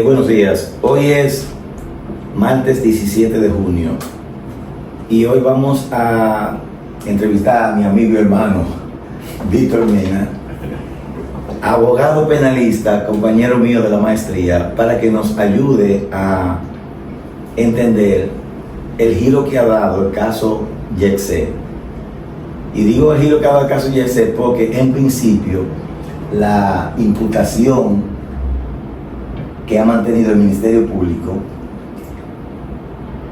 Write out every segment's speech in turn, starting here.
Buenos días. Hoy es martes 17 de junio y hoy vamos a entrevistar a mi amigo y hermano Víctor Mena, abogado penalista, compañero mío de la maestría, para que nos ayude a entender el giro que ha dado el caso Yexet. Y digo el giro que ha dado el caso Yexet porque en principio la imputación que ha mantenido el Ministerio Público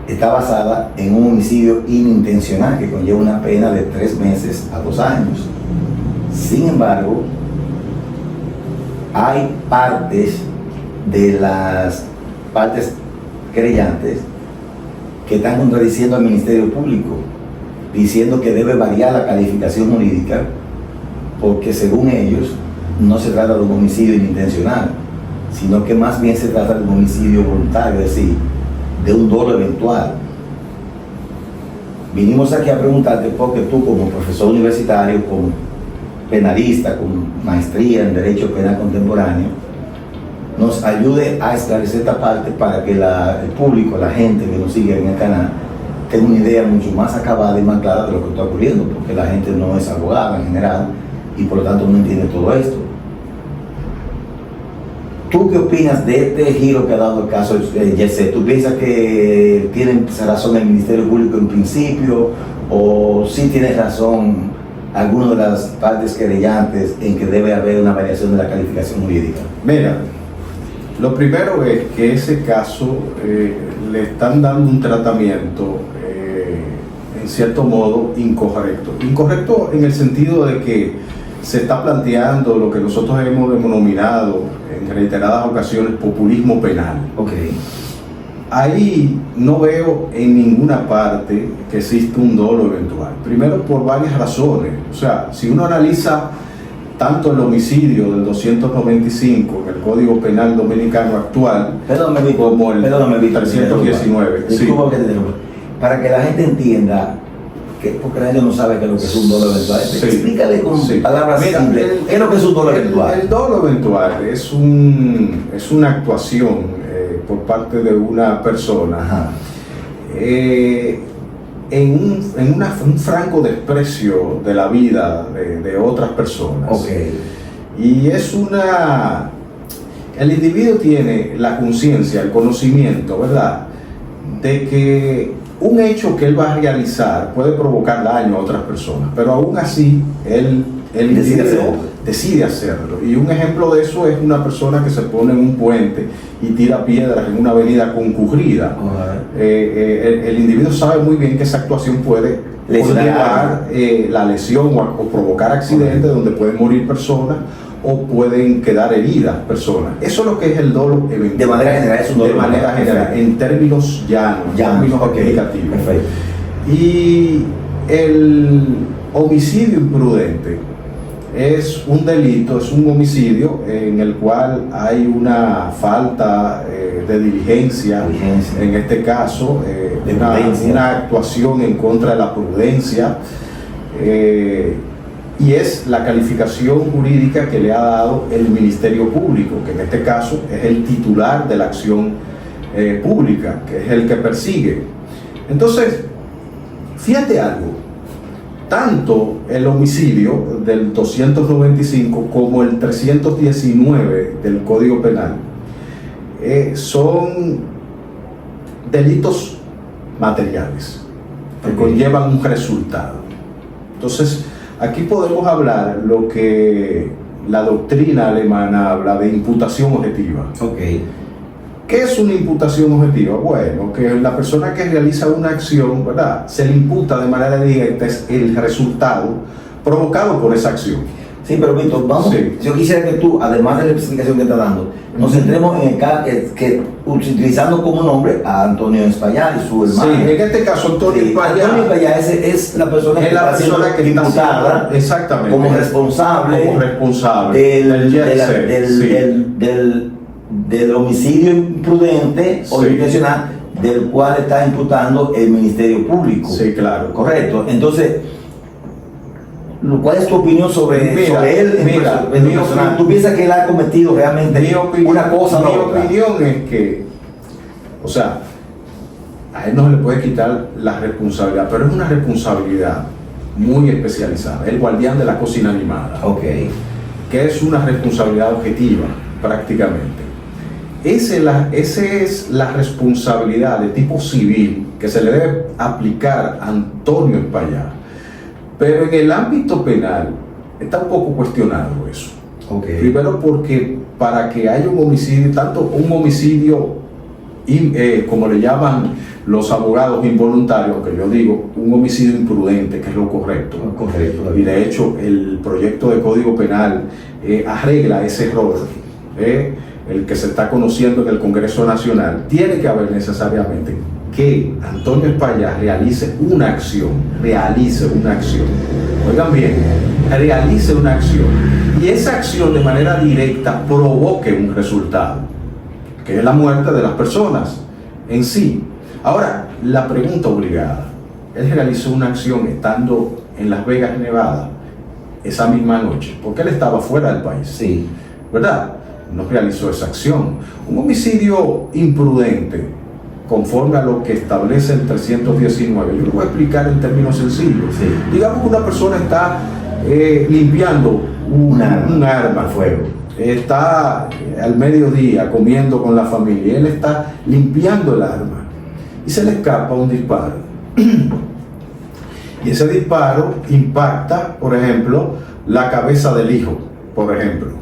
está basada en un homicidio inintencional que conlleva una pena de 3 meses a 2 años. Sin embargo, hay partes de las partes querellantes que están contradiciendo al Ministerio Público, diciendo que debe variar la calificación jurídica porque según ellos no se trata de un homicidio inintencional, sino que más bien se trata de un homicidio voluntario, es decir, de un dolo eventual. Vinimos aquí a preguntarte porque tú, como profesor universitario, como penalista, con maestría en Derecho Penal Contemporáneo, nos ayude a esclarecer esta parte para que el público, la gente que nos sigue en el canal, tenga una idea mucho más acabada y más clara de lo que está ocurriendo, porque la gente no es abogada en general y por lo tanto no entiende todo esto. ¿Tú qué opinas de este giro que ha dado el caso de Yexet? ¿Tú piensas que tiene razón el Ministerio Público en principio o sí tiene razón alguna de las partes querellantes en que debe haber una variación de la calificación jurídica? Mira, lo primero es que ese caso le están dando un tratamiento en cierto modo incorrecto. Incorrecto en el sentido de que se está planteando lo que nosotros hemos denominado en reiteradas ocasiones populismo penal. Okay. Ahí no veo en ninguna parte que exista un dolo eventual. Primero, por varias razones. O sea, si uno analiza tanto el homicidio del 295 en el Código Penal Dominicano actual, como el 319. Disculpa que te interrumpa. Para que la gente entienda, porque la gente no sabe qué es lo que es un dolo eventual. Sí. Explícale con palabras simples qué es lo que es un dolo eventual. El dolo eventual es una actuación por parte de una persona en un franco desprecio de la vida de otras personas. Okay. Y el individuo tiene la conciencia, el conocimiento, ¿verdad?, de que un hecho que él va a realizar puede provocar daño a otras personas, pero aún así él decide hacerlo. Y un ejemplo de eso es una persona que se pone en un puente y tira piedras en una avenida concurrida. El individuo sabe muy bien que esa actuación puede llevar la lesión o provocar accidentes donde pueden morir personas o pueden quedar heridas personas. Eso es lo que es el dolo eventual. De manera general es un dolo. De manera general, en términos llanos, términos explicativos. Perfecto. Y el homicidio imprudente es un delito, es un homicidio en el cual hay una falta de diligencia, en este caso, una actuación en contra de la prudencia, y es la calificación jurídica que le ha dado el Ministerio Público, que en este caso es el titular de la acción pública, que es el que persigue. Entonces, fíjate algo, tanto el homicidio del 295 como el 319 del Código Penal son delitos materiales que conllevan un resultado. Entonces, aquí podemos hablar lo que la doctrina alemana habla de imputación objetiva. Okay. ¿Qué es una imputación objetiva? Bueno, que la persona que realiza una acción, ¿verdad?, se le imputa de manera directa el resultado provocado por esa acción. Sí, pero Víctor, vamos. Sí. Yo quisiera que tú, además de la explicación que estás dando, nos centremos en el caso que utilizando como nombre a Antonio Espaillat y su hermano. Sí, en este caso Antonio Espaillat. Antonio Espaillat es la persona que está imputada, exactamente, como responsable del homicidio imprudente o intencional del cual está imputando el Ministerio Público. Sí, claro. Correcto. Entonces, ¿Cuál es tu opinión sobre él? ¿Tú piensas que él ha cometido realmente una cosa o otra? Mi opinión es que, o sea, a él no se le puede quitar la responsabilidad, pero es una responsabilidad muy especializada, el guardián de la cosa inanimada, que es una responsabilidad objetiva prácticamente. Esa es la responsabilidad de tipo civil que se le debe aplicar a Antonio Espaillat. Pero en el ámbito penal está un poco cuestionado eso. Primero porque para que haya un homicidio, tanto un homicidio, como le llaman los abogados involuntarios, que yo digo, un homicidio imprudente, que es lo correcto. Y de hecho el proyecto de Código Penal arregla ese error, el que se está conociendo en el Congreso Nacional. Tiene que haber necesariamente que Antonio Espaillat realice una acción. Oigan bien, realice una acción. Y esa acción de manera directa provoque un resultado, que es la muerte de las personas en sí. Ahora, la pregunta obligada: él realizó una acción estando en Las Vegas, Nevada, esa misma noche, porque él estaba fuera del país. Sí. ¿Verdad? No realizó esa acción. Un homicidio imprudente, conforme a lo que establece el 319, yo lo voy a explicar en términos sencillos. Sí. Digamos que una persona está limpiando un arma de fuego, está al mediodía comiendo con la familia, él está limpiando el arma y se le escapa un disparo. Y ese disparo impacta, por ejemplo, la cabeza del hijo, por ejemplo.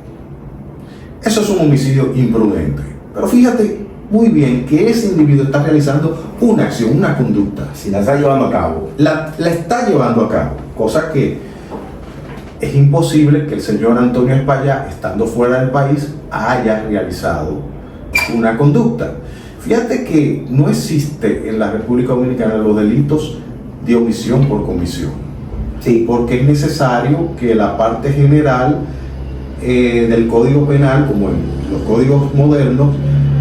Eso es un homicidio imprudente. Pero fíjate muy bien que ese individuo está realizando una acción, una conducta. Si la está llevando a cabo. La está llevando a cabo, cosa que es imposible que el señor Antonio Espaillat, estando fuera del país, haya realizado una conducta. Fíjate que no existe en la República Dominicana los delitos de omisión por comisión. Sí. Porque es necesario que la parte general del Código Penal, como en los códigos modernos,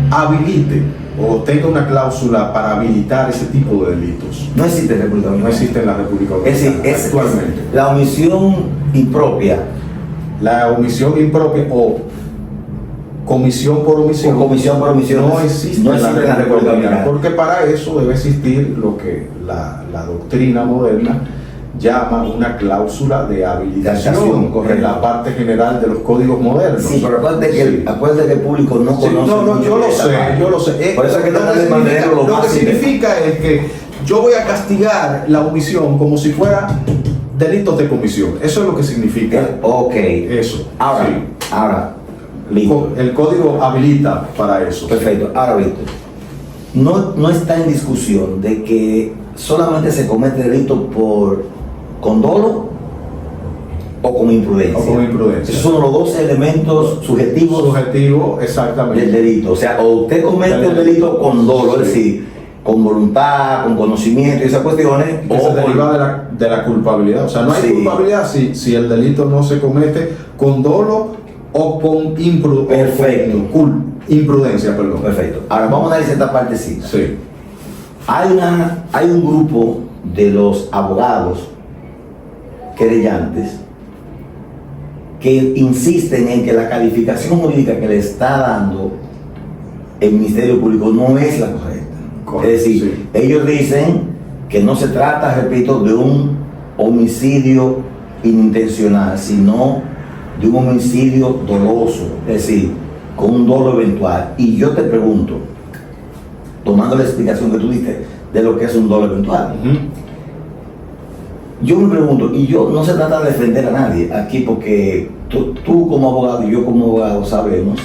habilite o tenga una cláusula para habilitar ese tipo de delitos. No existe en la República Dominicana. No existe en la República Dominicana. Es decir, actualmente. La omisión impropia. La omisión impropia o comisión por omisión. O comisión por omisión no existe en la República Dominicana. Porque para eso debe existir lo que la doctrina moderna llama una cláusula de habilitación en la parte general de los códigos modernos. Sí, pero acuérdate que el público no conoce. No, yo lo sé. Por eso es que lo que significa es que yo voy a castigar la omisión como si fuera delitos de comisión. Eso es lo que significa. Eso. Ahora, listo. El código habilita para eso. Perfecto. Ahora, Víctor, no está en discusión de que solamente se comete delito con dolo o con imprudencia. Esos son los dos elementos subjetivos exactamente, del delito. O sea, o usted comete un delito con dolo, es decir, con voluntad, con conocimiento y esas cuestiones, que se deriva de la culpabilidad. O sea, no hay culpabilidad si el delito no se comete con dolo o con imprudencia. Perfecto. Ahora vamos a analizar esta partecita. Sí. Hay un grupo de los abogados querellantes que insisten en que la calificación jurídica que le está dando el Ministerio Público no es la correcta. Es decir, ellos dicen que no se trata, repito, de un homicidio inintencional, sino de un homicidio doloso, es decir, con un dolo eventual. Y yo te pregunto, tomando la explicación que tú diste de lo que es un dolo eventual, yo me pregunto, y yo no se trata de defender a nadie aquí, porque tú como abogado y yo como abogado sabemos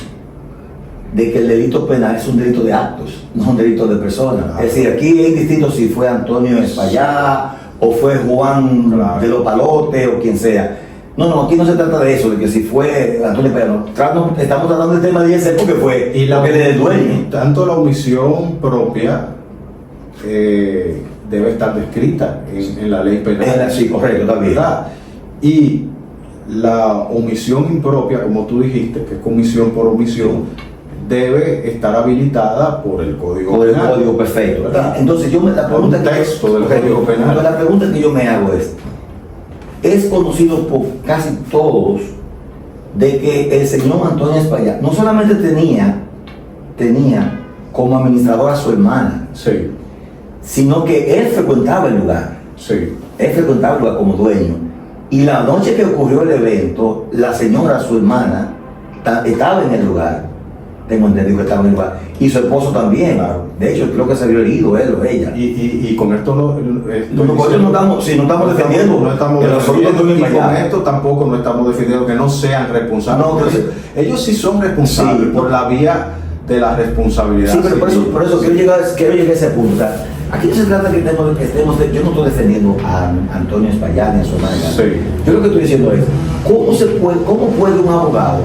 de que el delito penal es un delito de actos, no un delito de personas. Es decir, aquí es distinto si fue Antonio Espaillat o fue Juan de los Palotes o quien sea. No, aquí no se trata de eso, de que si fue Antonio Espaillat. No, estamos tratando del tema de ese porque fue y porque le dueño. Tanto la omisión propia debe estar descrita en la ley penal. Sí, correcto, también. ¿Verdad? Y la omisión impropia, como tú dijiste, que es comisión por omisión, debe estar habilitada por el Código Penal. El Código, perfecto. ¿Verdad? Entonces la pregunta que yo me hago es, es conocido por casi todos de que el señor Antonio Espaillat no solamente tenía como administrador a su hermana, Sí, sino que él frecuentaba el lugar. sí. Él frecuentaba el lugar como dueño. Y la noche que ocurrió el evento, la señora, su hermana, estaba en el lugar. Tengo entendido que estaba en el lugar. Y su esposo también. Claro. De hecho, creo que se vio herido él o ella. Y con esto No estamos defendiendo no estamos el absoluto defendiendo, y Antonio con Espaillat. esto tampoco no estamos defendiendo que no sean responsables. No, porque pero ellos sí son responsables Sí. por la vía de la responsabilidad. Sí, pero por civil. eso quiero llegar a ese punto. O sea, aquí no se trata que yo no estoy defendiendo a Antonio Espaillat ni a su hermana. Sí. Yo lo que estoy diciendo es, ¿cómo puede un abogado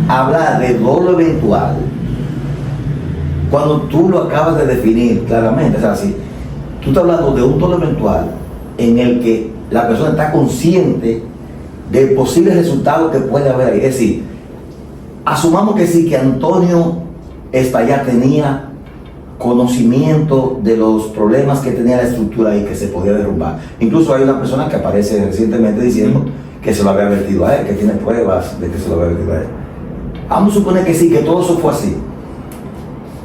hablar de dolo eventual cuando tú lo acabas de definir claramente? O sea, si tú estás hablando de un dolo eventual en el que la persona está consciente del posible resultado que puede haber ahí. Es decir, asumamos que sí, que Antonio Espaillat tenía conocimiento de los problemas que tenía la estructura y que se podía derrumbar. Incluso hay una persona que aparece recientemente diciendo que se lo había advertido a él, que tiene pruebas de que se lo había advertido a él. Vamos a suponer que sí, que todo eso fue así.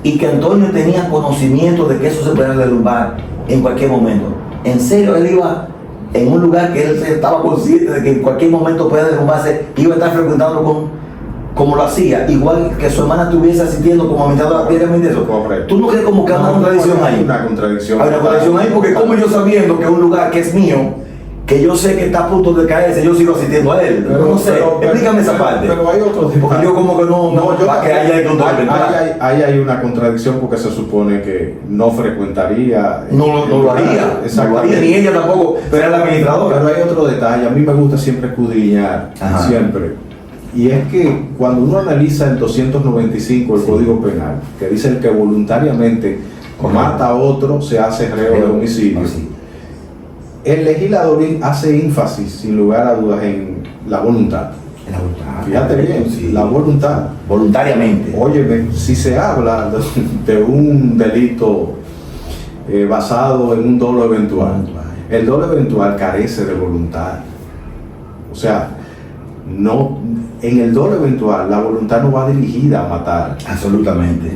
Y que Antonio tenía conocimiento de que eso se podía derrumbar en cualquier momento. En serio, él iba en un lugar que él estaba consciente de que en cualquier momento podía derrumbarse, iba a estar frecuentando como lo hacía, igual que su hermana estuviese asistiendo como administradora diariamente eso. Correcto. ¿Tú no crees como que hay una contradicción ahí? Una contradicción. Hay una contradicción ahí, porque como yo sabiendo que un lugar que es mío, que yo sé que está a punto de caerse, yo sigo asistiendo a él. No sé, explícame esa parte. Pero hay otro Porque yo como que no yo para que haya control. ahí hay una contradicción porque se supone que no frecuentaría. No lo haría. No lo haría, ni ella tampoco, pero era la administradora. Pero hay otro detalle, a mí me gusta siempre escudriñar, Ajá. siempre. Y es que cuando uno analiza el 295 del Sí. Código Penal, que dice el que voluntariamente Correcto. mata a otro se hace reo de homicidio, Sí. el legislador hace énfasis, sin lugar a dudas, en la voluntad. La voluntad. Fíjate bien, Sí. la voluntad. Voluntariamente. Óyeme, si se habla de un delito basado en un dolo eventual, el dolo eventual carece de voluntad. O sea, en el dolo eventual la voluntad no va dirigida a matar. Absolutamente.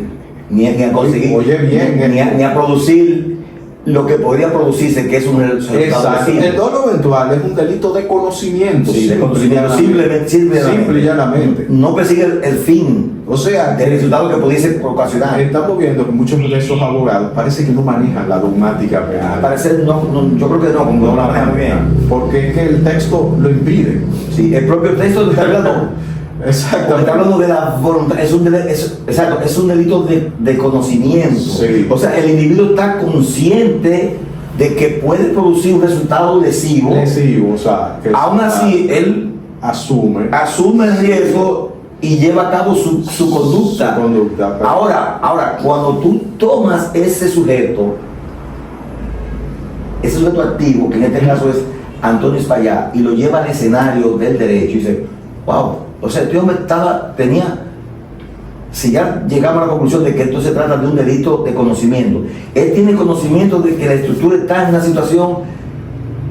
Ni a conseguir. Oye, bien, ni a producir lo que podría producirse, que es un resultado Exacto. lesivo. El dolo eventual es un delito de conocimiento. Sí, de conocimiento, simple Simple y llanamente. No persigue el fin O sea, del resultado que pudiese ocasionar. estamos viendo que muchos de esos abogados parece que no manejan la dogmática penal. Al parecer, yo creo que no, como no la maneja muy bien. Porque es que el texto lo impide. Sí, el propio texto está hablando. Porque Exactamente. está hablando de la voluntad, exacto, es un delito de conocimiento. Sí. O sea, el individuo está consciente de que puede producir un resultado lesivo. Lesivo, o sea, que Aún así, él asume asume el riesgo y lleva a cabo su conducta. su conducta. Pero- Ahora, cuando tú tomas ese sujeto activo, que en este caso es Antonio Espaillat, y lo lleva al escenario del derecho y dice, wow, o sea, este hombre si ya llegamos a la conclusión de que esto se trata de un delito de conocimiento, él tiene conocimiento de que la estructura está en una situación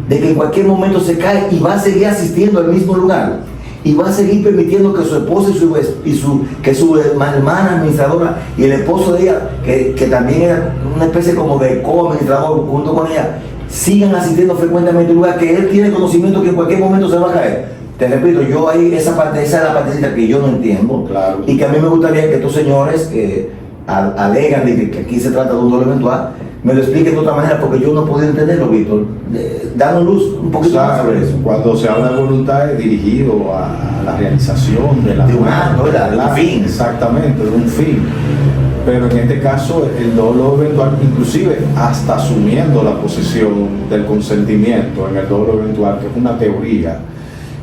de que en cualquier momento se cae y va a seguir asistiendo al mismo lugar y va a seguir permitiendo que su esposa que su hermana administradora y el esposo de ella, que también era una especie como de co-administrador junto con ella, sigan asistiendo frecuentemente a un lugar que él tiene conocimiento que en cualquier momento se va a caer. Te repito, yo ahí esa es la partecita que yo no entiendo. Claro. Y que a mí me gustaría que estos señores que alegan de que aquí se trata de un dolo eventual, me lo expliquen de otra manera, porque yo no puedo entenderlo, Víctor. Danos luz un poquito más sobre eso. Cuando se habla de voluntad es dirigido a la realización de De un acto, ¿verdad? De un fin. Exactamente, de un fin. Pero en este caso el dolo eventual, inclusive hasta asumiendo la posición del consentimiento en el dolo eventual, que es una teoría,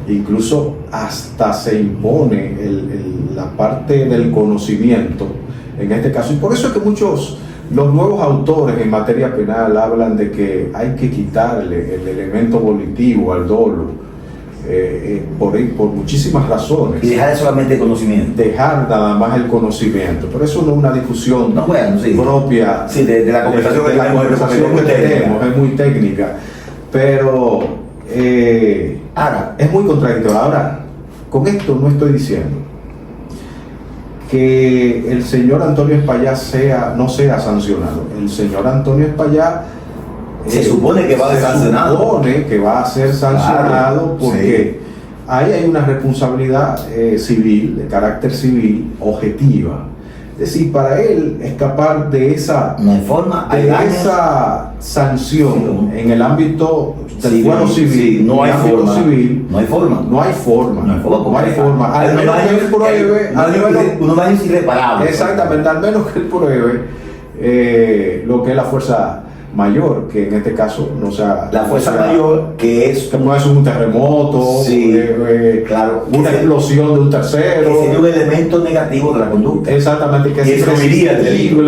incluso hasta se impone la parte del conocimiento en este caso. Y por eso es que los nuevos autores en materia penal hablan de que hay que quitarle el elemento volitivo al dolo, por muchísimas razones. Y dejar de solamente conocimiento. Dejar nada más el conocimiento, pero eso no es una discusión No, bueno, sí. propia Sí, de la conversación de que la tenemos, conversación porque que es muy técnica. tenemos, es muy técnica, pero Ahora, es muy contradictorio. Ahora, con esto no estoy diciendo que el señor Antonio Espaillá no sea sancionado. El señor Antonio Espaillá se supone que va a ser sancionado. Se supone que va a ser sancionado, claro, porque sí, ahí hay una responsabilidad civil, de carácter civil, objetiva. Es decir, para él escapar de esa, no hay forma, de esa sanción en el ámbito del fuero civil, sí, no hay forma, civil, no hay forma, no hay forma, no hay forma, no hay forma. Al menos que él pruebe, unos daños irreparables. Exactamente, al menos que él pruebe lo que es la fuerza mayor, que en este caso no sea la fuerza mayor, que no es un terremoto, sí, claro, una explosión de un tercero, que sería un elemento negativo de la conducta. Exactamente, que excluiría el delito.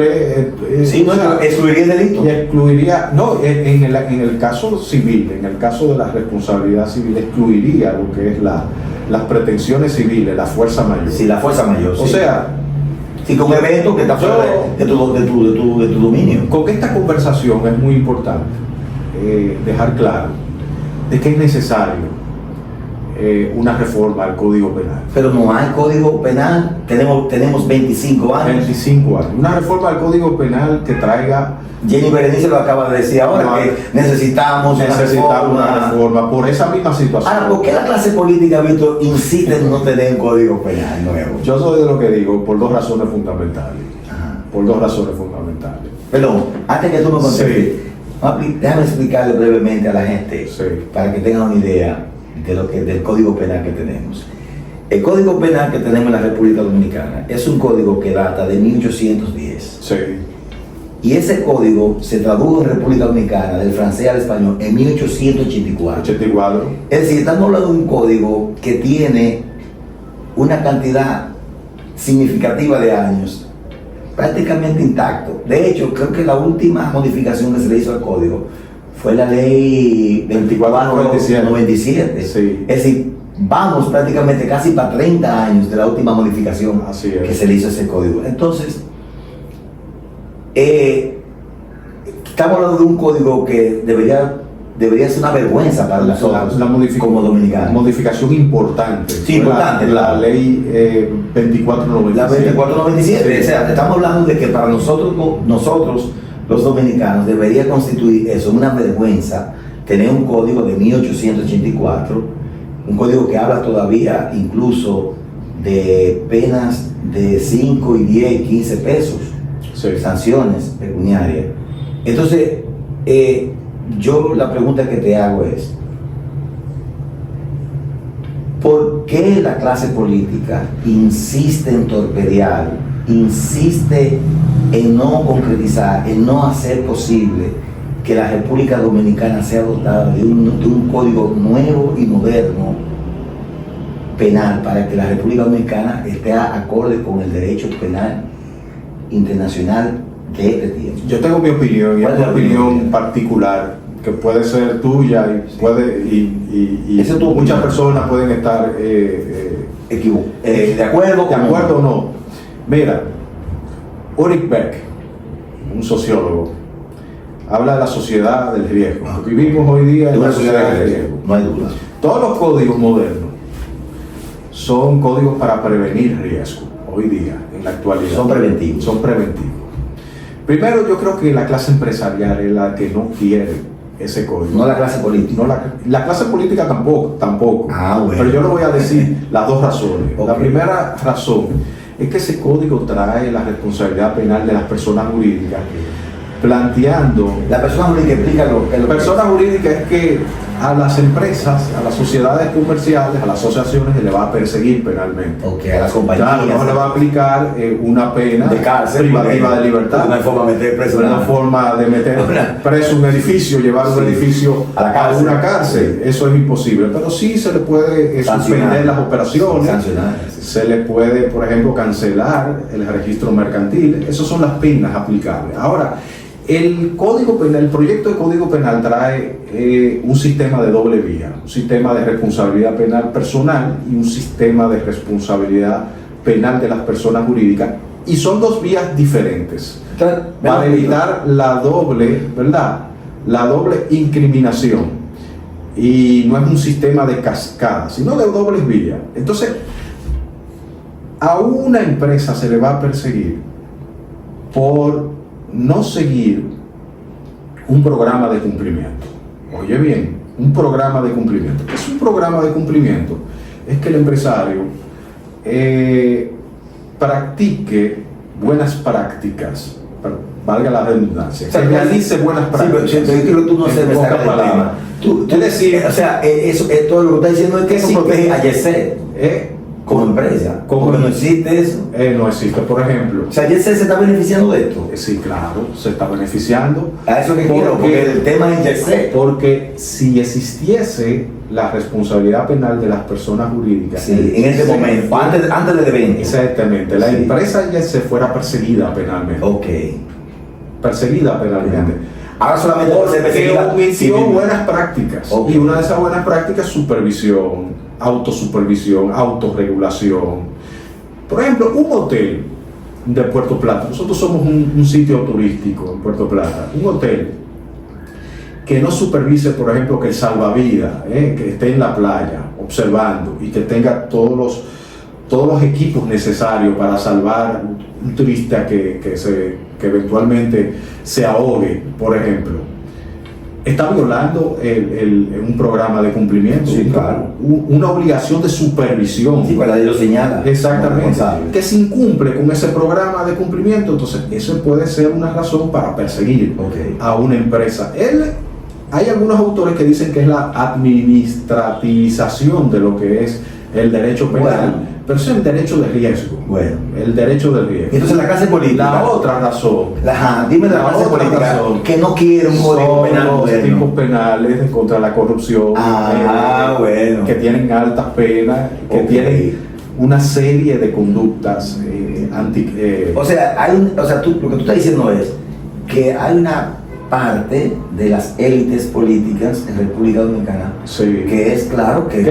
Sí, no, excluiría el delito. Y excluiría, no, en el caso civil, en el caso de la responsabilidad civil, excluiría lo que es las pretensiones civiles, la fuerza mayor. Sí, la fuerza mayor. O sea, sí, con eventos que está fuera de tu dominio. Con esta conversación es muy importante dejar claro de que es necesario una reforma al Código Penal. Pero no hay Código Penal, tenemos 25 años. 25 años. Una reforma al Código Penal que traiga... Jenny Berenice lo acaba de decir ahora, que necesitamos una reforma por esa misma situación. Ahora, ¿por qué la clase política, Víctor, insiste en no tener un Código Penal nuevo? Yo soy de lo que digo, por dos razones fundamentales. Ajá. Por dos razones fundamentales. Perdón, antes que tú me contestes, sí, déjame explicarle brevemente a la gente, sí, para que tengan una idea del Código Penal que tenemos. El Código Penal que tenemos en la República Dominicana es un código que data de 1810. Sí. Y ese código se tradujo en República Dominicana del francés al español en 1884. 84. Es decir, estamos hablando de un código que tiene una cantidad significativa de años prácticamente intacto. De hecho, creo que la última modificación que se le hizo al código fue la ley 2497. Sí. Es decir, vamos prácticamente casi para 30 años de la última modificación que se le hizo a ese código. Entonces, estamos hablando de un código que debería ser una vergüenza para nosotros como dominicanos. Modificación importante. Sí, importante. La ley 2497. La 2497. O sea, estamos hablando de que para nosotros los dominicanos debería constituir eso una vergüenza tener un código de 1884, un código que habla todavía incluso de penas de 5 y 10 y 15 pesos. Sí. Sanciones pecuniarias. Entonces, yo la pregunta que te hago es, ¿por qué la clase política insiste en torpedear, insiste en no concretizar, en no hacer posible que la República Dominicana sea dotada de un código nuevo y moderno penal para que la República Dominicana esté acorde con el derecho penal internacional de este tiempo? Yo tengo mi opinión, y es una opinión particular que puede ser tuya y puede muchas personas pueden estar de acuerdo o no. Mira, Ulrich Beck, un sociólogo, habla de la sociedad del riesgo. Vivimos hoy día en una sociedad del riesgo. No hay duda. Todos los códigos modernos son códigos para prevenir riesgo. Hoy día, en la actualidad. Son preventivos. Son preventivos. Primero, yo creo que la clase empresarial es la que no quiere ese código. No la clase política. No la clase política tampoco. Ah, bueno. Pero yo le voy a decir las dos razones. Okay. La primera razón es que ese código trae la responsabilidad penal de las personas jurídicas, planteando... La persona jurídica, explícalo. La persona jurídica es que a las empresas, a las sociedades comerciales, a las asociaciones se le va a perseguir penalmente. Okay, a las compañías. Claro, no se le va a aplicar una pena de cárcel, privativa de libertad. No hay forma de meter preso. Una forma de meter preso un edificio, llevar un edificio a una cárcel. Eso es imposible. Pero sí se le puede suspender las operaciones. Se le puede, por ejemplo, cancelar el registro mercantil. Esas son las penas aplicables. Ahora, el Código Penal, el proyecto de Código Penal trae un sistema de doble vía, un sistema de responsabilidad penal personal y un sistema de responsabilidad penal de las personas jurídicas, y son dos vías diferentes para evitar la doble, ¿verdad? La doble incriminación. Y no es un sistema de cascada, sino de dobles vías. Entonces, a una empresa se le va a perseguir por no seguir un programa de cumplimiento. Oye bien, un programa de cumplimiento. ¿Qué es un programa de cumplimiento? Es que el empresario practique buenas prácticas, valga la redundancia, O sea, que realice buenas prácticas. Sí, pero tú no se me sacas del tema. Es decir, o sea, todo lo que estás diciendo es que eso protege a Yesset como empresa. Como no existe eso. No existe, por ejemplo. O sea, Yesset se está beneficiando de esto. Sí, claro, se está beneficiando. A eso que quiero, porque el tema es Yesset. Porque si existiese la responsabilidad penal de las personas jurídicas, sí, en este momento, antes del evento. Exactamente, la empresa Yesset fuera perseguida penalmente. Ok. Perseguida penalmente. Ahora solamente porque omitió buenas prácticas. Okay. Y una de esas buenas prácticas es supervisión, autosupervisión, autorregulación. Por ejemplo, un hotel de Puerto Plata. Nosotros somos un sitio turístico en Puerto Plata. Un hotel que no supervise, por ejemplo, que el salvavidas, que esté en la playa observando y que tenga todos los equipos necesarios para salvar un turista que eventualmente se ahogue, por ejemplo, está violando un programa de cumplimiento, sí, claro. Una obligación de supervisión. Sí, para ello señala. Exactamente. Que se incumple con ese programa de cumplimiento, entonces eso puede ser una razón para perseguir a una empresa. Hay algunos autores que dicen que es la administrativización de lo que es el derecho penal, pero eso es el derecho de riesgo. El derecho de riesgo. Entonces la clase política. La otra razón. Dime la clase política razón, que no quiere un código penal moderno. Los tipos penales contra la corrupción. Que tienen altas penas, que tienen una serie de conductas o sea, lo que tú estás diciendo es que hay una parte de las élites políticas en República Dominicana que es claro que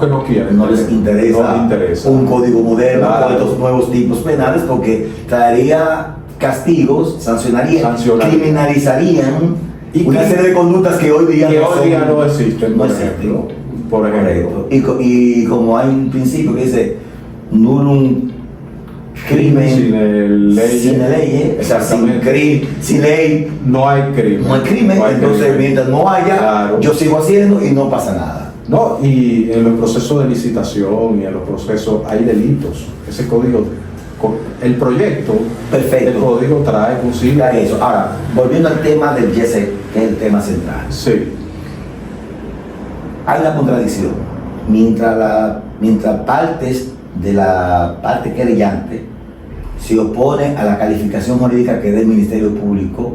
no quieren, no les interesa un código moderno con estos nuevos tipos penales, porque traería castigos, sancionarían, criminalizarían una serie de conductas que hoy día no existen. Por ejemplo. Y como hay un principio que dice nullum crimen sin ley, o sea, sin ley no hay crimen. Entonces, mientras no haya, yo sigo haciendo y no pasa nada. No, y en los procesos de licitación y en los procesos hay delitos. Ese código, el proyecto del código trae consigo eso. Ahora, volviendo al tema del Yesset, que es el tema central. Sí. Hay una contradicción. Mientras partes de la parte querellante se opone a la calificación jurídica que dé el Ministerio Público,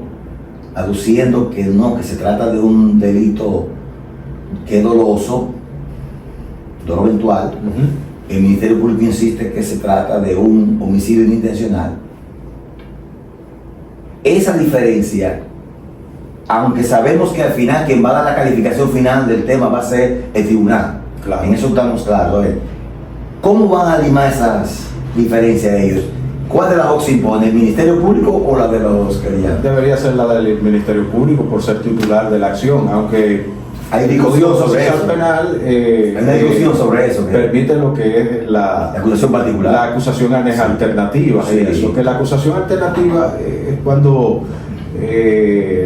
aduciendo que no, que se trata de un delito que es doloso, dolo eventual. El Ministerio Público insiste que se trata de un homicidio intencional. Esa diferencia, aunque sabemos que al final quien va a dar la calificación final del tema va a ser el tribunal, en eso estamos claros. ¿Cómo van a limar esas diferencias de ellos? ¿Cuál de las dos se impone, el Ministerio Público o la de los querellantes? Debería ser la del Ministerio Público por ser titular de la acción, aunque hay discusión sobre eso. Penal, hay una discusión sobre eso. Permite lo que es la acusación particular. La acusación alternativa. Eso, que la acusación alternativa es cuando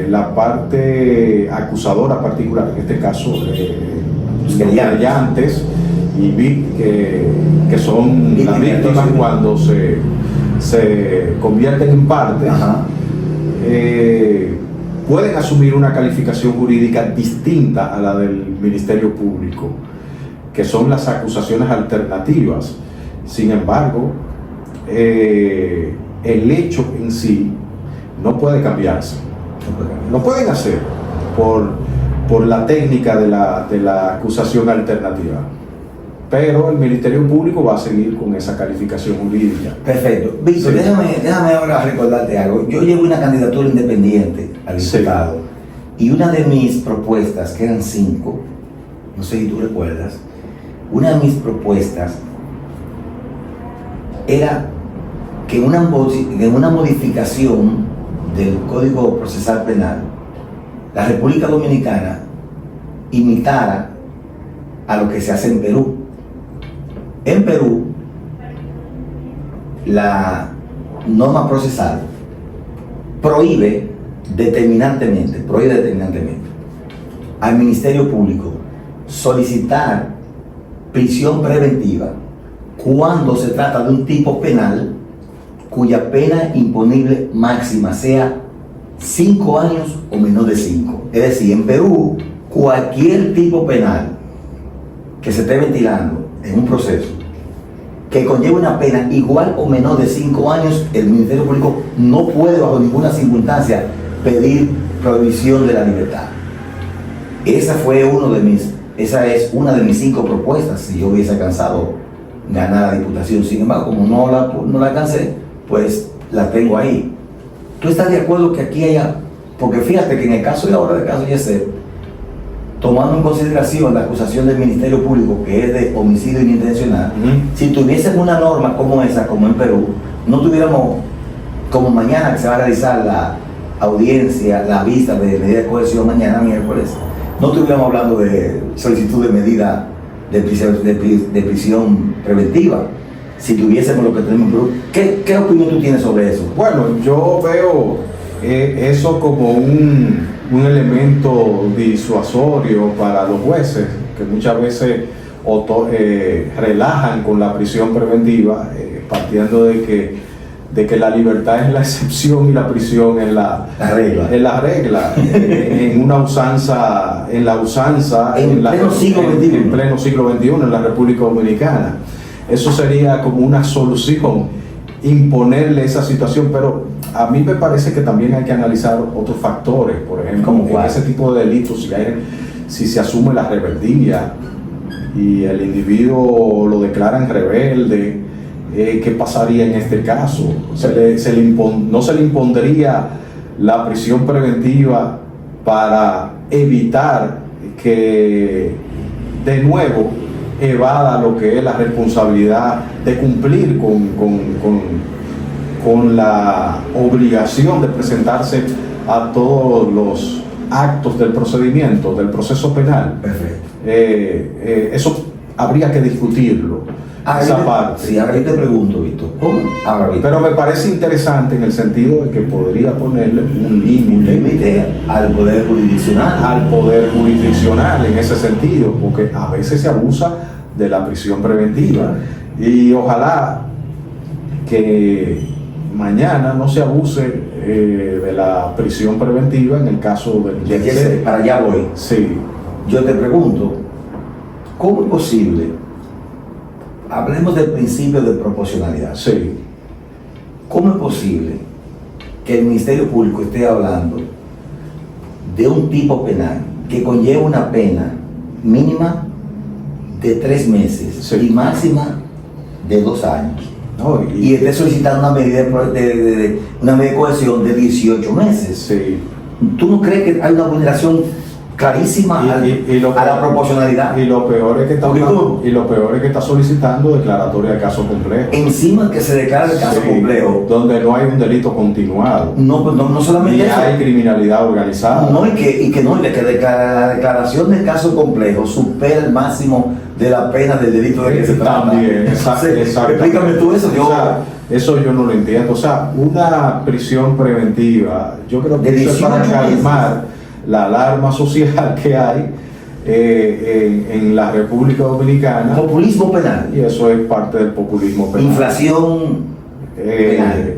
la parte acusadora particular, en este caso los querellantes y que son las víctimas cuando se convierten en parte, pueden asumir una calificación jurídica distinta a la del Ministerio Público, que son las acusaciones alternativas. Sin embargo, el hecho en sí no puede cambiarse. Lo pueden hacer por la técnica de la acusación alternativa, pero el Ministerio Público va a seguir con esa calificación jurídica. Perfecto. Víctor, déjame ahora recordarte algo. Yo llevo una candidatura independiente al diputado y una de mis propuestas, que eran 5, no sé si tú recuerdas, una de mis propuestas era que una modificación del Código Procesal Penal, la República Dominicana imitara a lo que se hace en Perú. En Perú, la norma procesal prohíbe determinantemente al Ministerio Público solicitar prisión preventiva cuando se trata de un tipo penal cuya pena imponible máxima sea 5 años o menos de 5. Es decir, en Perú, cualquier tipo penal que se esté ventilando en un proceso que conlleve una pena igual o menor de 5 años, el Ministerio Público no puede bajo ninguna circunstancia pedir prohibición de la libertad. Esa es una de mis 5 propuestas si yo hubiese alcanzado ganar la diputación. Sin embargo, como no la alcancé, pues la tengo ahí. ¿Tú estás de acuerdo que aquí haya? Porque fíjate que en el caso de ahora, del caso Yeser, tomando en consideración la acusación del Ministerio Público, que es de homicidio inintencional, si tuviésemos una norma como esa, como en Perú, no tuviéramos, como mañana que se va a realizar la audiencia, la vista de medida de coerción mañana miércoles, no estuviéramos hablando de solicitud de medida de prisión preventiva. Si tuviésemos lo que tenemos en Perú, ¿qué opinión tú tienes sobre eso? Bueno, yo veo eso como un elemento disuasorio para los jueces, que muchas veces relajan con la prisión preventiva, partiendo de que la libertad es la excepción y la prisión es la regla. Es la regla. En la usanza en pleno siglo XXI en la República Dominicana. Eso sería como una solución, imponerle esa situación, pero a mí me parece que también hay que analizar otros factores, por ejemplo, en ese tipo de delitos, si se asume la rebeldía y el individuo lo declaran rebelde, ¿qué pasaría en este caso? ¿No se le impondría la prisión preventiva para evitar que de nuevo evada lo que es la responsabilidad de cumplir con la obligación de presentarse a todos los actos del procedimiento, del proceso penal? Perfecto. Eso habría que discutirlo, esa parte. Sí, ahora yo te pregunto, Víctor, ¿cómo? Pero me parece interesante en el sentido de que podría ponerle un límite al poder jurisdiccional. Al poder jurisdiccional en ese sentido, porque a veces se abusa de la prisión preventiva. Y ojalá que mañana no se abuse de la prisión preventiva en el caso del... Para allá voy. Sí. Yo te pregunto, ¿cómo es posible? Hablemos del principio de proporcionalidad. Sí. ¿Cómo es posible que el Ministerio Público esté hablando de un tipo penal que conlleva una pena mínima de 3 meses, sí, y máxima de 2 años? No, y esté solicitando una medida de coerción de 18 meses? Sí. ¿Tú no crees que hay una vulneración clarísima a la proporcionalidad? Y lo peor es que está solicitando declaratoria de caso complejo. Encima que se declara el caso complejo, donde no hay un delito continuado. No solamente ni eso, hay criminalidad organizada. No, y que la declaración del caso complejo supera el máximo de la pena del delito de que se trata. También, exacto. Explícame tú eso. Eso yo no lo entiendo. O sea, una prisión preventiva, yo creo que eso es para calmar la alarma social que hay en la República Dominicana. Populismo penal. Y eso es parte del populismo penal. Inflación penal.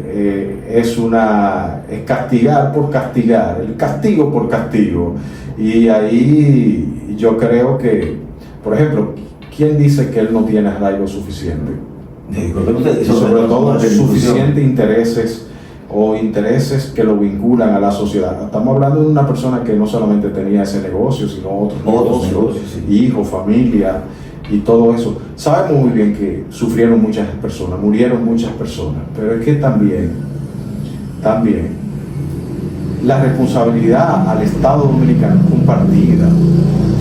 Es castigar por castigar, el castigo por castigo. Y ahí yo creo que, por ejemplo, ¿quién dice que él no tiene arraigo suficiente? Y sobre todo suficientes intereses que lo vinculan a la sociedad. Estamos hablando de una persona que no solamente tenía ese negocio, sino otros negocios, sí, hijos, familia y todo eso. Sabemos muy bien que sufrieron muchas personas, murieron muchas personas, pero es que también la responsabilidad al Estado Dominicano compartida.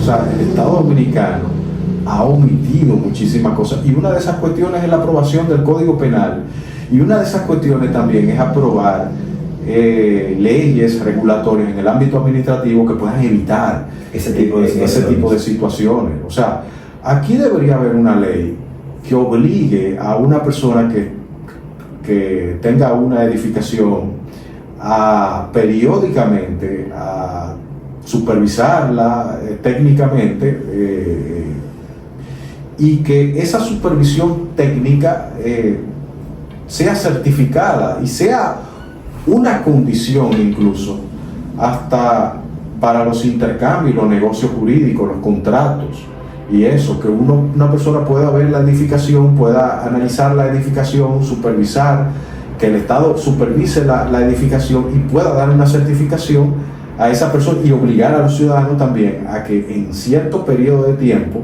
O sea, el Estado Dominicano ha omitido muchísimas cosas, y una de esas cuestiones es la aprobación del Código Penal, y una de esas cuestiones también es aprobar leyes regulatorias en el ámbito administrativo que puedan evitar ese tipo de situaciones. O sea, Aquí debería haber una ley que obligue a una persona que tenga una edificación a periódicamente a supervisarla técnicamente, y que esa supervisión técnica sea certificada y sea una condición incluso hasta para los intercambios, los negocios jurídicos, los contratos y eso, que una persona pueda ver la edificación, pueda analizar la edificación, supervisar, que el Estado supervise la edificación y pueda dar una certificación a esa persona y obligar a los ciudadanos también a que en cierto periodo de tiempo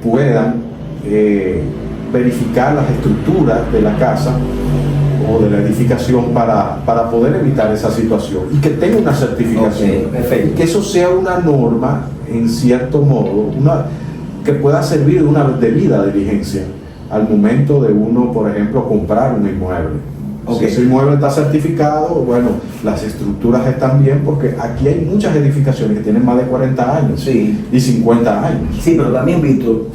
puedan verificar las estructuras de la casa o de la edificación para poder evitar esa situación y que tenga una certificación. Okay, y que eso sea una norma, en cierto modo, que pueda servir de una debida diligencia al momento de uno, por ejemplo, comprar un inmueble. Okay. Si ese inmueble está certificado, bueno, las estructuras están bien, porque aquí hay muchas edificaciones que tienen más de 40 años, sí, y 50 años. Sí, pero también, Víctor,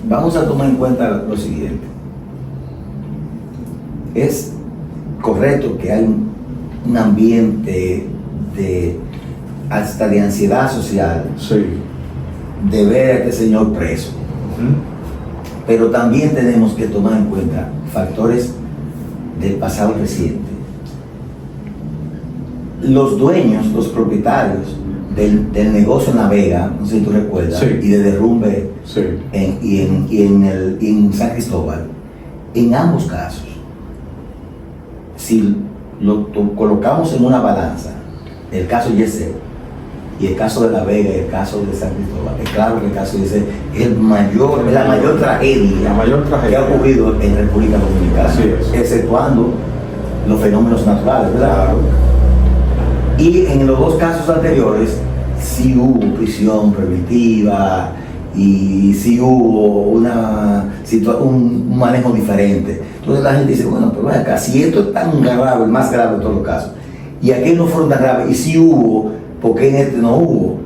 vamos a tomar en cuenta lo siguiente. Es correcto que hay un ambiente hasta de ansiedad social, sí, de ver a este señor preso. Pero también tenemos que tomar en cuenta factores del pasado reciente. Los dueños, los propietarios del negocio Navega, no sé si tú recuerdas, sí, y de derrumbe, sí, en San Cristóbal, en ambos casos, si lo colocamos en una balanza, el caso Yesel y el caso de La Vega y el caso de San Cristóbal, es claro que el caso Yesel es la mayor tragedia que ha ocurrido en República Dominicana, exceptuando los fenómenos naturales, ¿verdad? Claro. Y en los dos casos anteriores sí hubo prisión preventiva y sí hubo un manejo diferente. Entonces la gente dice, bueno, pero ven acá, si esto es tan grave, el más grave de todos los casos, y aquí no fueron tan graves, y sí hubo, ¿por qué en este no hubo?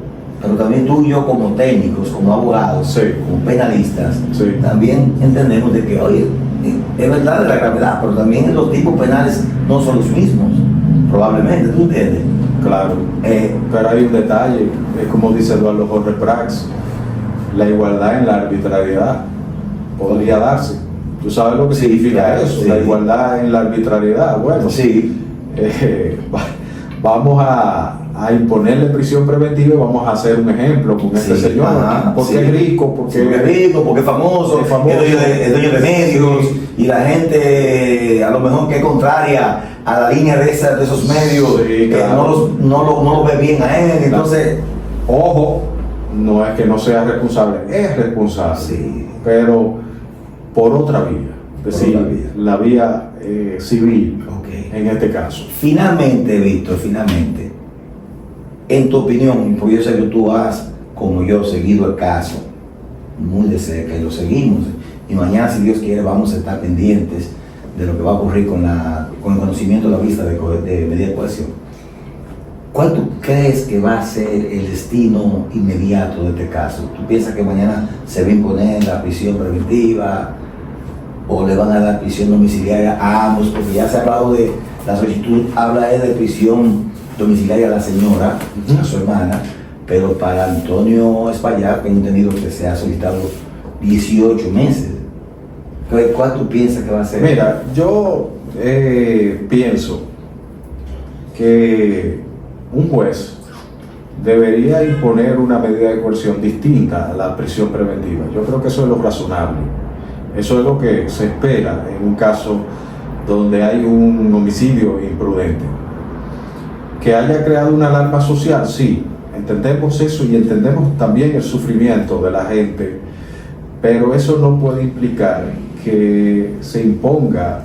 Pero también tú y yo como técnicos, como abogados, sí, como penalistas, sí, también entendemos de que, oye, es verdad de la gravedad, pero también los tipos penales no son los mismos, probablemente, ¿tú entiendes? Claro, pero hay un detalle, es como dice Eduardo Jorge Prats, la igualdad en la arbitrariedad podría darse. ¿Tú sabes lo que significa claro, eso? Sí. La igualdad en la arbitrariedad. Bueno, sí. Vamos a imponerle prisión preventiva y vamos a hacer un ejemplo con este señor. Porque es rico, porque es rico, porque es famoso, es dueño de medios, y la gente a lo mejor que es contraria a la línea de esos medios, claro, no lo ve bien a él. Entonces, ojo, no es que no sea responsable, es responsable, sí, pero por otra vía, es decir, la vía civil, okay, en este caso. Finalmente, Víctor, en tu opinión, porque yo sé que tú has, como yo, seguido el caso muy de cerca y lo seguimos, y mañana, si Dios quiere, vamos a estar pendientes de lo que va a ocurrir con el conocimiento de la vista de medida de coerción. ¿Cuál tú crees que va a ser el destino inmediato de este caso? ¿Tú piensas que mañana se va a imponer la prisión preventiva o le van a dar prisión domiciliaria a ambos? Porque ya se ha hablado de la solicitud, habla de prisión domiciliaria a la señora, a su hermana, pero para Antonio Espaillat, que he entendido que se ha solicitado 18 meses. ¿Cuál tú piensas que va a ser? Mira, yo pienso que un juez debería imponer una medida de coerción distinta a la prisión preventiva. Yo creo que eso es lo razonable. Eso es lo que se espera en un caso donde hay un homicidio imprudente. Que haya creado una alarma social, sí, entendemos eso y entendemos también el sufrimiento de la gente, pero eso no puede implicar que se imponga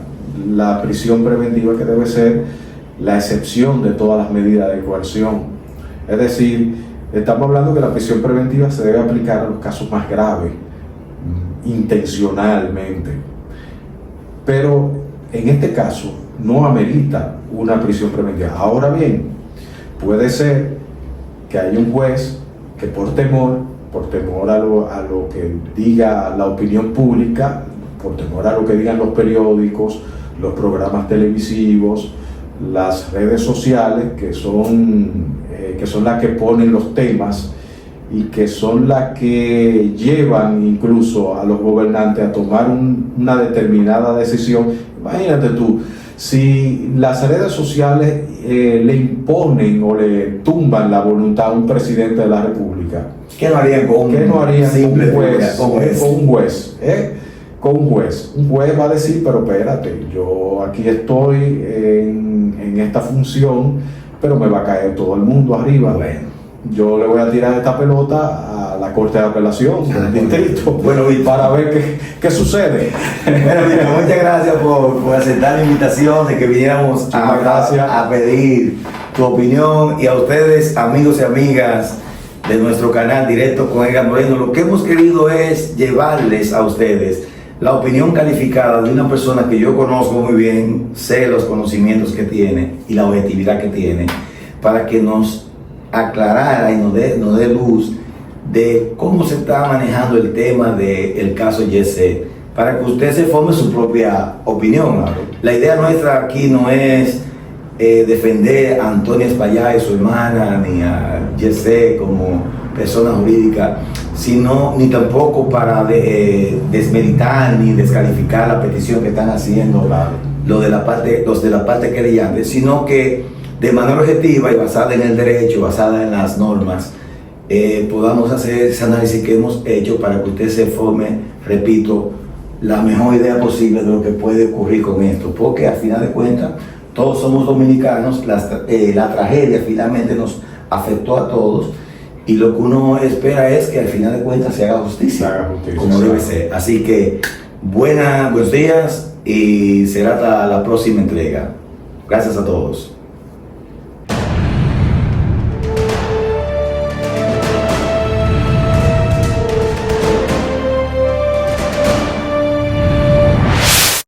la prisión preventiva, que debe ser la excepción de todas las medidas de coerción. Es decir, estamos hablando que la prisión preventiva se debe aplicar a los casos más graves, intencionalmente, pero en este caso no amerita una prisión preventiva. Ahora bien, puede ser que haya un juez que por temor por temor a lo que diga la opinión pública, por temor a lo que digan los periódicos, los programas televisivos, las redes sociales, que son las que ponen los temas y que son las que llevan incluso a los gobernantes a tomar una determinada decisión. Imagínate tú, si las redes sociales le imponen o le tumban la voluntad a un presidente de la República, ¿qué no harían con un juez? Con un juez. Un juez va a decir, pero espérate, yo aquí estoy en esta función, pero me va a caer todo el mundo arriba. Bueno. Yo le voy a tirar esta pelota a la Corte de Apelación del distrito, bueno, para ver qué sucede. Bueno, Víctor, muchas gracias por aceptar la invitación de que viniéramos a pedir tu opinión, y a ustedes, amigos y amigas de nuestro canal Directo con Edgar Moreno. Lo que hemos querido es llevarles a ustedes la opinión calificada de una persona que yo conozco muy bien, sé los conocimientos que tiene y la objetividad que tiene, para que nos aclarara y nos dé luz de cómo se está manejando el tema del caso Yesé, para que usted se forme su propia opinión. La idea nuestra aquí no es defender a Antonia Espaillá y su hermana, ni a Yesé como persona jurídica, ni tampoco para desmeritar ni descalificar la petición que están haciendo los de la parte querellante, sino que de manera objetiva y basada en el derecho, basada en las normas, podamos hacer ese análisis que hemos hecho para que usted se forme, repito, la mejor idea posible de lo que puede ocurrir con esto, porque al final de cuentas todos somos dominicanos, la tragedia finalmente nos afectó a todos, y lo que uno espera es que al final de cuentas se haga justicia, como debe ser. Así que buenos días, y será hasta la próxima entrega. Gracias a todos.